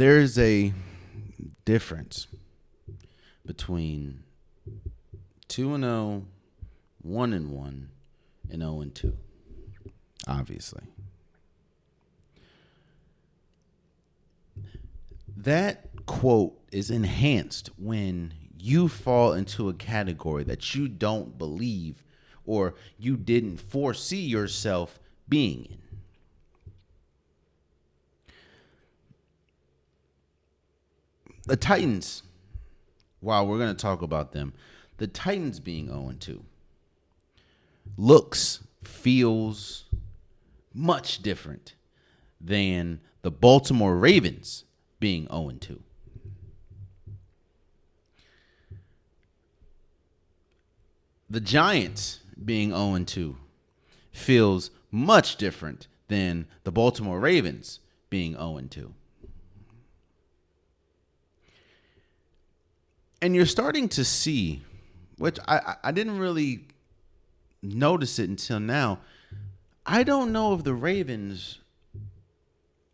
there's a difference between 2-0, 1-1, and 0-2. Obviously. That quote is enhanced when you fall into a category that you don't believe or you didn't foresee yourself being in. The Titans, while we're going to talk about them, the Titans being 0-2 looks, feels much different than the Baltimore Ravens being 0-2. The Giants being 0-2 feels much different than the Baltimore Ravens being 0-2. And you're starting to see, which I didn't really notice it until now. I don't know if the Ravens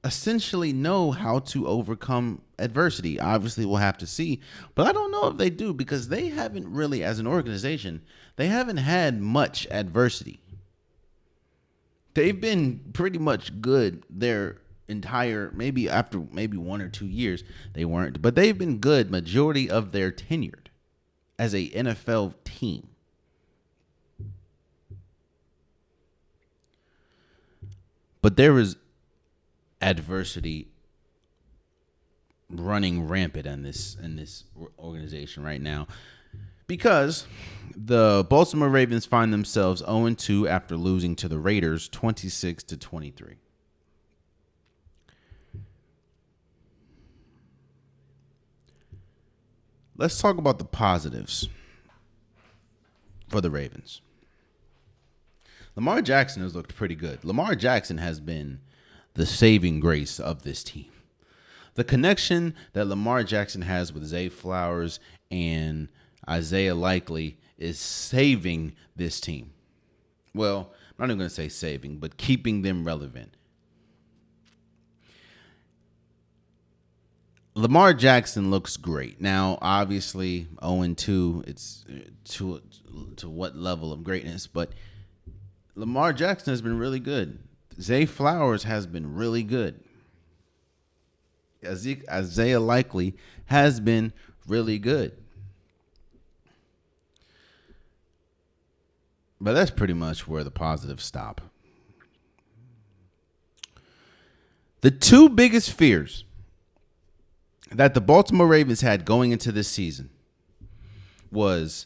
essentially know how to overcome adversity. Obviously, we'll have to see. But I don't know if they do, because they haven't really, as an organization, they haven't had much adversity. They've been pretty much good their entire, maybe after maybe 1 or 2 years, they weren't. But they've been good majority of their tenure as a NFL team. But there is adversity running rampant in this organization right now, because the Baltimore Ravens find themselves 0-2 after losing to the Raiders 26-23. Let's talk about the positives for the Ravens. Lamar Jackson has looked pretty good. Lamar Jackson has been the saving grace of this team. The connection that Lamar Jackson has with Zay Flowers and Isaiah Likely is saving this team. Well, I'm not even going to say saving, but keeping them relevant. Lamar Jackson looks great. Now, obviously, 0-2, it's to what level of greatness, but Lamar Jackson has been really good. Zay Flowers has been really good. Isaiah Likely has been really good. But that's pretty much where the positives stop. The two biggest fears that the Baltimore Ravens had going into this season was,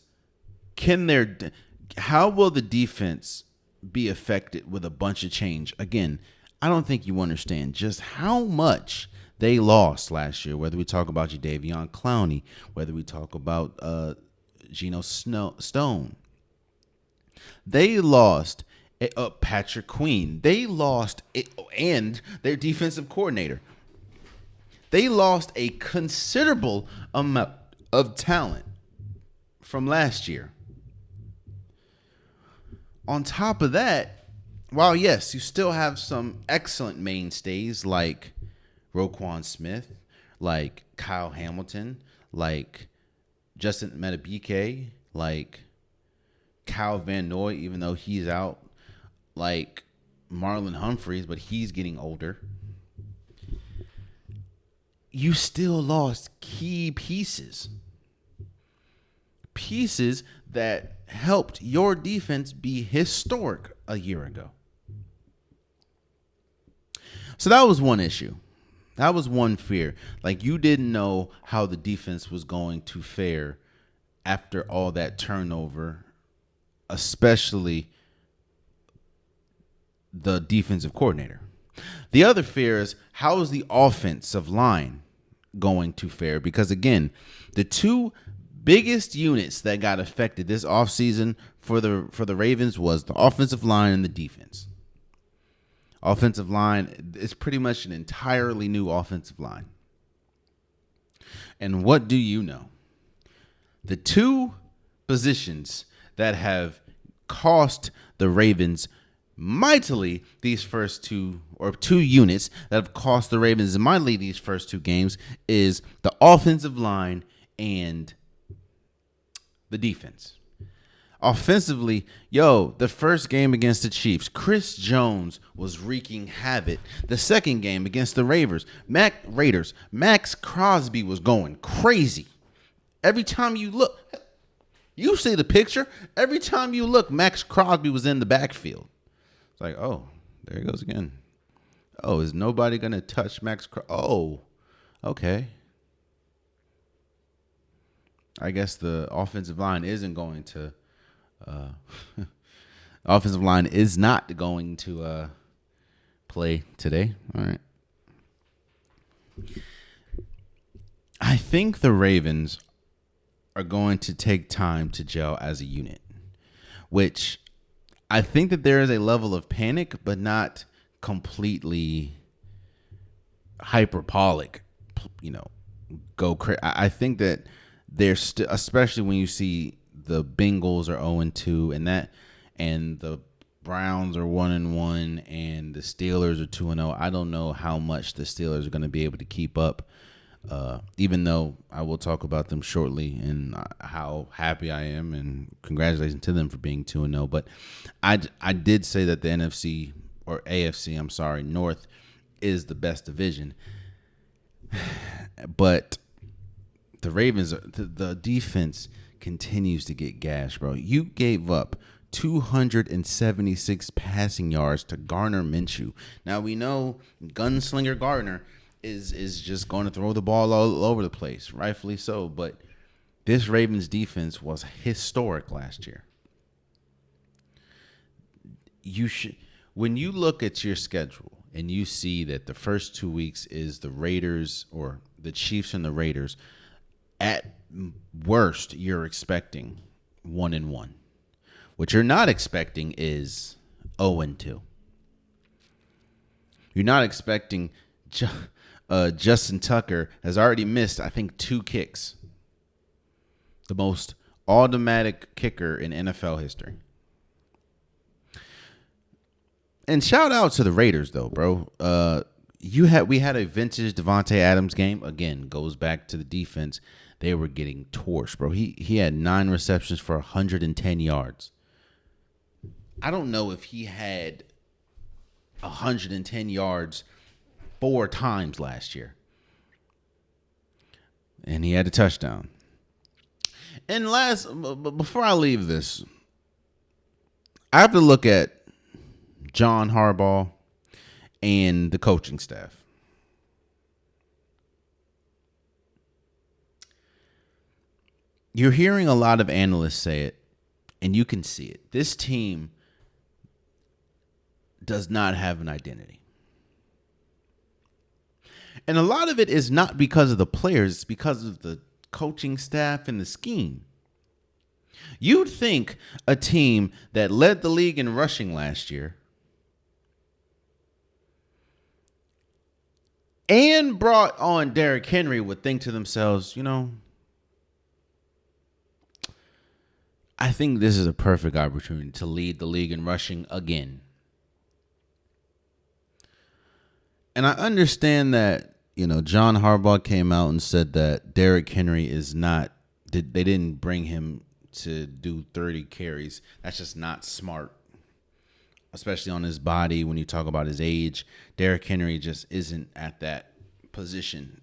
how will the defense be affected with a bunch of change? Again, I don't think you understand just how much they lost last year, whether we talk about Jadeveon Clowney, whether we talk about Geno Stone. They lost Patrick Queen. They lost and their defensive coordinator. They lost a considerable amount of talent from last year. On top of that, while yes, you still have some excellent mainstays like Roquan Smith, like Kyle Hamilton, like Justin Madubuike, like Kyle Van Noy, even though he's out, like Marlon Humphreys, but he's getting older. You still lost key pieces that helped your defense be historic a year ago. So that was one issue. That was one fear. Like, you didn't know how the defense was going to fare after all that turnover, especially the defensive coordinator. The other fear is, how is the offensive line going to fare? Because again, the two biggest units that got affected this offseason for the Ravens was the offensive line and the defense. Offensive line is pretty much an entirely new offensive line. And what do you know? The two positions that have cost the Ravens mightily these first two units that have cost the Ravens mightily these first two games is the offensive line and the defense. Offensively, the first game against the Chiefs, Chris Jones was wreaking havoc. The second game against the Raiders, Max Crosby was going crazy. Every time you look, you see the picture. Every time you look, Max Crosby was in the backfield. It's like, oh, there he goes again. Oh, is nobody going to touch Max Crosby? Oh, okay. I guess the offensive line isn't going to offensive line is not going to play today. All right. I think the Ravens are going to take time to gel as a unit, which I think that there is a level of panic, but not completely hyperbolic, go crazy. I think that there's still, especially when you see the Bengals are 0-2 and the Browns are 1-1 and the Steelers are 2-0. I don't know how much the Steelers are going to be able to keep up. Even though I will talk about them shortly and how happy I am and congratulations to them for being 2-0. But I did say that the NFC or AFC, North is the best division. But the Ravens, the defense continues to get gashed, bro. You gave up 276 passing yards to Gardner Minshew. Now we know Gunslinger Gardner is just going to throw the ball all over the place, rightfully so. But this Ravens defense was historic last year. When you look at your schedule and you see that the first 2 weeks is the Raiders or the Chiefs and the Raiders, at worst you're expecting 1-1. What you're not expecting is 0-2. You're not expecting. Justin Tucker has already missed, I think, 2 kicks. The most automatic kicker in NFL history. And shout out to the Raiders, though, bro. We had a vintage Devontae Adams game. Again, goes back to the defense. They were getting torched, bro. He had 9 receptions for 110 yards. I don't know if he had 110 yards 4 times last year. And he had a touchdown. And before I leave this, I have to look at John Harbaugh and the coaching staff. You're hearing a lot of analysts say it, and you can see it. This team does not have an identity. And a lot of it is not because of the players, it's because of the coaching staff and the scheme. You'd think a team that led the league in rushing last year and brought on Derrick Henry would think to themselves, I think this is a perfect opportunity to lead the league in rushing again. And I understand that, John Harbaugh came out and said that Derrick Henry they didn't bring him to do 30 carries. That's just not smart, especially on his body. When you talk about his age, Derrick Henry just isn't at that position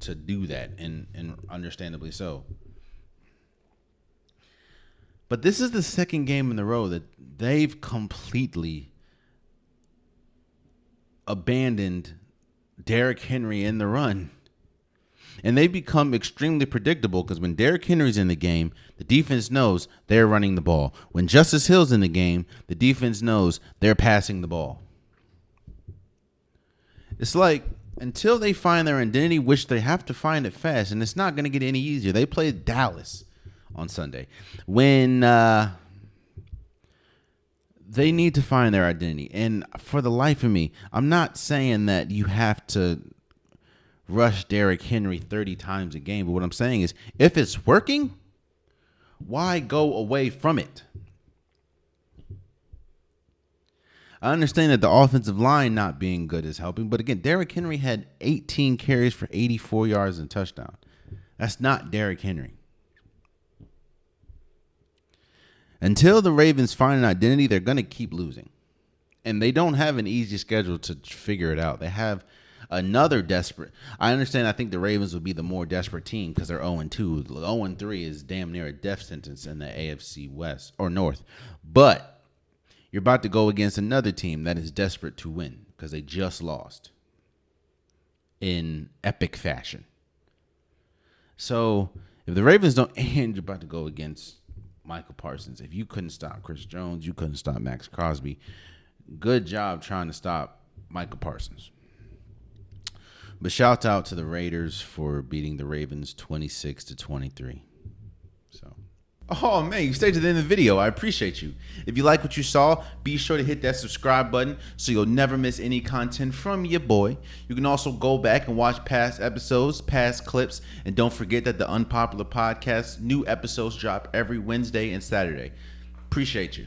to do that, and understandably so. But this is the second game in a row that they've completely abandoned Derrick Henry in the run. And they become extremely predictable because when Derrick Henry's in the game, the defense knows they're running the ball. When Justice Hill's in the game, the defense knows they're passing the ball. It's like until they find their identity, which they have to find it fast, and it's not going to get any easier. They play Dallas on Sunday. When they need to find their identity. And for the life of me, I'm not saying that you have to rush Derrick Henry 30 times a game. But what I'm saying is, if it's working, why go away from it? I understand that the offensive line not being good is helping, but again, Derrick Henry had 18 carries for 84 yards and a touchdown. That's not Derrick Henry. Until the Ravens find an identity, they're going to keep losing. And they don't have an easy schedule to figure it out. They have another desperate. I understand. I think the Ravens would be the more desperate team because they're 0-2. 0-3 is damn near a death sentence in the AFC West or North. But you're about to go against another team that is desperate to win because they just lost in epic fashion. So if the Ravens don't, and you're about to go against Michael Parsons. If you couldn't stop Chris Jones, you couldn't stop Max Crosby. Good job trying to stop Michael Parsons. But shout out to the Raiders for beating the Ravens 26-23. So, oh man, you stayed to the end of the video. I appreciate you. If you like what you saw, be sure to hit that subscribe button so you'll never miss any content from your boy. You can also go back and watch past episodes, past clips, and don't forget that the Unpopular Podcast, new episodes drop every Wednesday and Saturday. Appreciate you.